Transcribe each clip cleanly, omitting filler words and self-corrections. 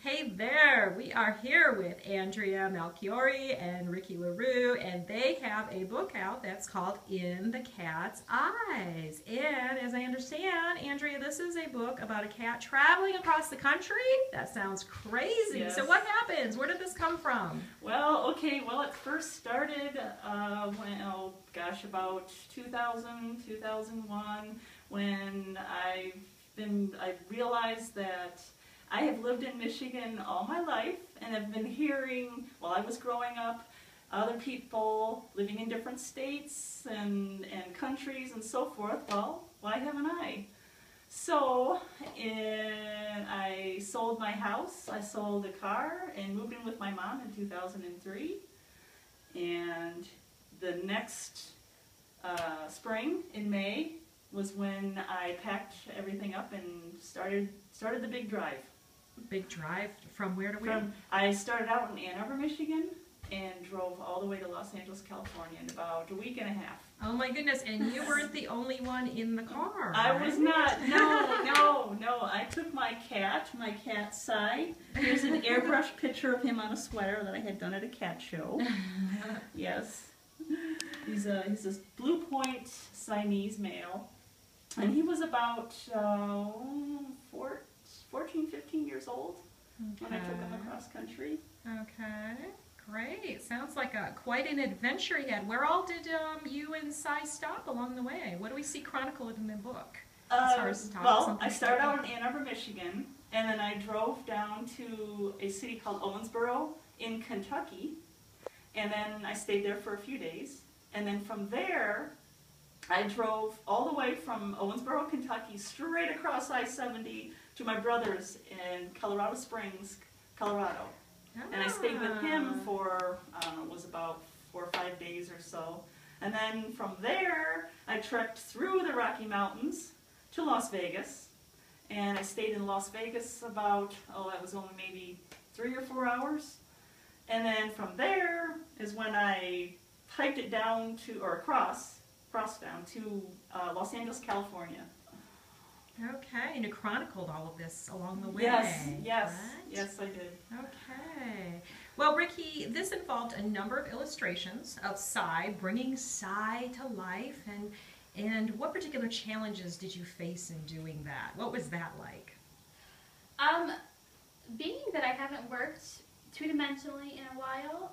Hey there, we are here with Andrea Melchiori and Ricky LaRue, and they have a book out that's called In the Cat's Eyes. And as I understand, Andrea, this is a book about a cat traveling across the country? That sounds crazy. Yes. So what happens? Where did this come from? Well, it first started about 2000, 2001, when I realized that I have lived in Michigan all my life and have been hearing, while I was growing up, other people living in different states and countries and so forth. Well, why haven't I? So I sold my house, I sold a car, and moved in with my mom in 2003. And the next spring, in May, was when I packed everything up and started the big drive. Big drive from where to where? I started out in Ann Arbor, Michigan, and drove all the way to Los Angeles, California in about a week and a half. Oh my goodness, and you weren't the only one in the car, I right? was not. No. I took my cat, Cy. Here's an airbrushed picture of him on a sweater that I had done at a cat show. Yes. He's a Blue Point Siamese male. And he was about 14, 15 years old when I took him across country. Okay, great. Sounds like quite an adventure he had. Where all did you and Cy stop along the way? What do we see chronicled in the book? I started out in Ann Arbor, Michigan, and then I drove down to a city called Owensboro in Kentucky, and then I stayed there for a few days. And then from there, I drove all the way from Owensboro, Kentucky, straight across I-70 to my brother's in Colorado Springs, Colorado. And I stayed with him for, I don't know, it was about 4 or 5 days or so. And then from there, I trekked through the Rocky Mountains to Las Vegas. And I stayed in Las Vegas about, that was only maybe 3 or 4 hours. And then from there is when I hiked it down to, or crossed down to Los Angeles, California. Okay, and you chronicled all of this along the way. Yes, right? Yes, I did. Okay. Well, Ricky, this involved a number of illustrations of Cy, bringing Cy to life, and what particular challenges did you face in doing that? What was that like? Being that I haven't worked two-dimensionally in a while,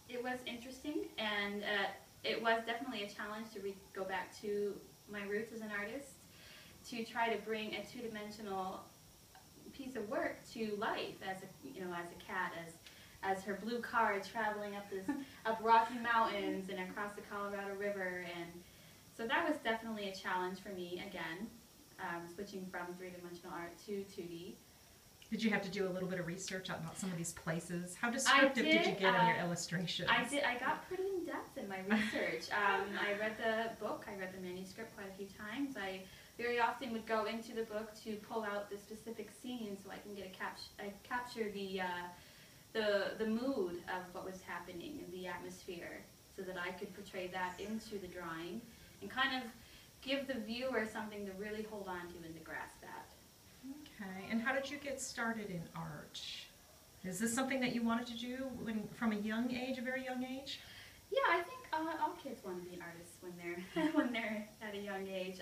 it was interesting, and it was definitely a challenge to go back to my roots as an artist, to try to bring a two-dimensional piece of work to life as a cat, as her blue car traveling up Rocky Mountains and across the Colorado River. And so that was definitely a challenge for me again, switching from three-dimensional art to 2D. Did you have to do a little bit of research about some of these places? How descriptive did you get in your illustrations? I did. I got pretty in depth in my research. I read the book. I read the manuscript quite a few times. I very often would go into the book to pull out the specific scene so I can get capture the mood of what was happening and the atmosphere, so that I could portray that into the drawing and kind of give the viewer something to really hold on to and to grasp that. Okay, and how did you get started in art? Is this something that you wanted to do from a young age, a very young age? Yeah, I think all kids want to be artists when they're at a young age.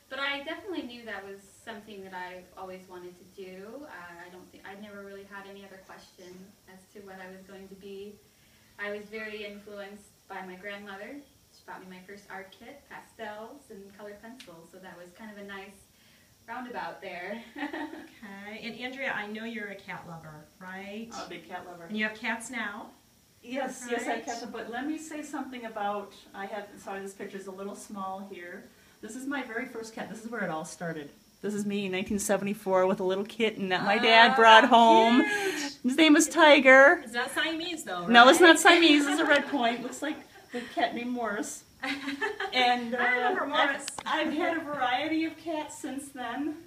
But I definitely knew that was something that I've always wanted to do. I never really had any other question as to what I was going to be. I was very influenced by my grandmother. She bought me my first art kit, pastels and colored pencils, so that was kind of a nice roundabout there. Okay, and Andrea, I know you're a cat lover, right? I'm a big cat lover. And you have cats now? Yes, right? Yes, I have cats, but let me say something about, sorry, this picture's a little small here. This is my very first cat. This is where it all started. This is me in 1974 with a little kitten that my dad brought home. Cute. His name was Tiger. It's not Siamese though, right? No, it's not Siamese. It's a red point. Looks like a cat named Morris. And I remember Morris. I've had a variety of cats since then.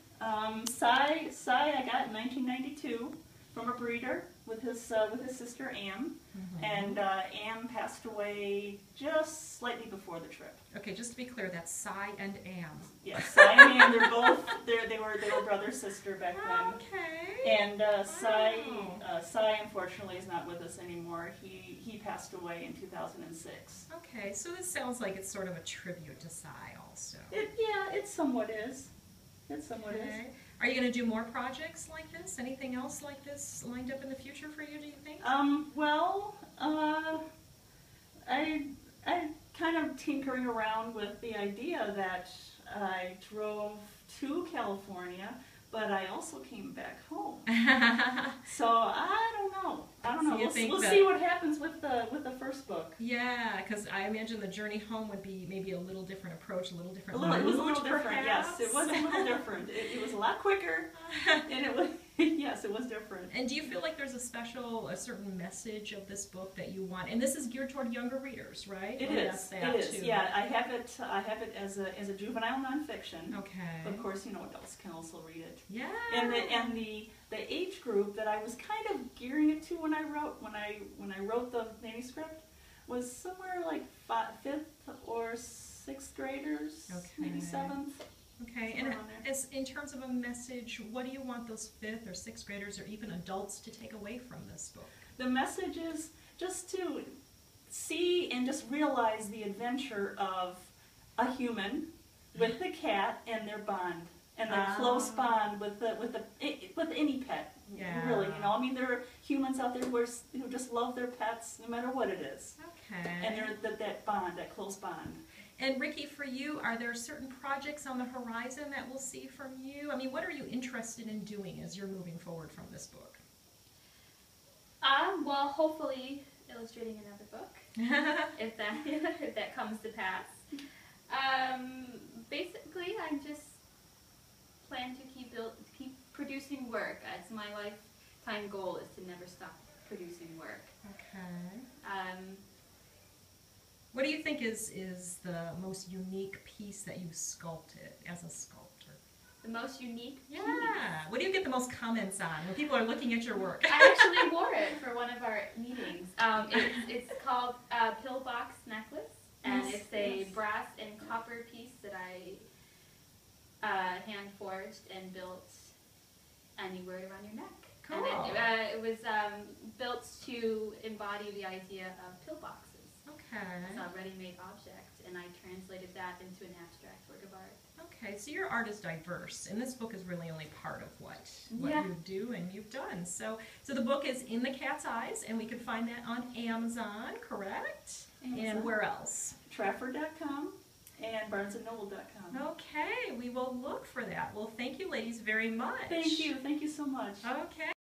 Cy I got in 1992 from a breeder with his sister Anne, and Anne passed away just slightly before the trip. Okay, just to be clear, that's Cy and Am. Yes, Cy and Anne, they're both they were brother sister back then. Okay. And Cy unfortunately is not with us anymore. He passed away in 2006. Okay, so this sounds like it's sort of a tribute to Cy also. It somewhat is. It somewhat is. Are you going to do more projects like this? Anything else like this lined up in the future for you, do you think? Well, I kind of tinkering around with the idea that I drove to California, but I also came back home. So I don't know. We'll see what happens with the first book. Yeah, because I imagine the journey home would be maybe a little different approach, a little different. It was a little different. Yes, it was a little different. It was a lot quicker, and it was yes, it was different. And do you feel like there's a certain message of this book that you want? And this is geared toward younger readers, right? It is. It is. Too. Yeah, I have it as a juvenile nonfiction. Okay. But of course, adults can also read it. Yeah. And the age group that I was kind of gearing it to when I wrote the manuscript was somewhere like 5th or 6th graders, maybe 7th. Okay, and as in terms of a message, what do you want those 5th or 6th graders or even adults to take away from this book? The message is just to see and just realize the adventure of a human with the cat and their bond. And the close bond with any pet, really. I mean, there are humans out there who just love their pets no matter what it is. Okay. And they're that bond, that close bond. And Ricky, for you, are there certain projects on the horizon that we'll see from you? I mean, what are you interested in doing as you're moving forward from this book? Well, hopefully illustrating another book, if that comes to pass. Basically, I just plan to keep producing work. It's my lifetime goal is to never stop producing work. Okay. What do you think is the most unique piece that you've sculpted as a sculptor? The most unique piece? Yeah. What do you get the most comments on when people are looking at your work? I actually wore it for one of our meetings. It's called Pillbox Necklace, and it's a brass and copper piece that I hand forged and built, and you wear it around your neck. Cool. And it was built to embody the idea of pillboxes. Okay. It's a ready-made object, and I translated that into an abstract work of art. Okay, so your art is diverse, and this book is really only part of what you do and you've done. So the book is In the Cat's Eyes, and we can find that on Amazon, correct? Amazon. And where else? Trafford.com and BarnesandNoble.com. Okay, we will look for that. Well, thank you, ladies, very much. Thank you so much. Okay.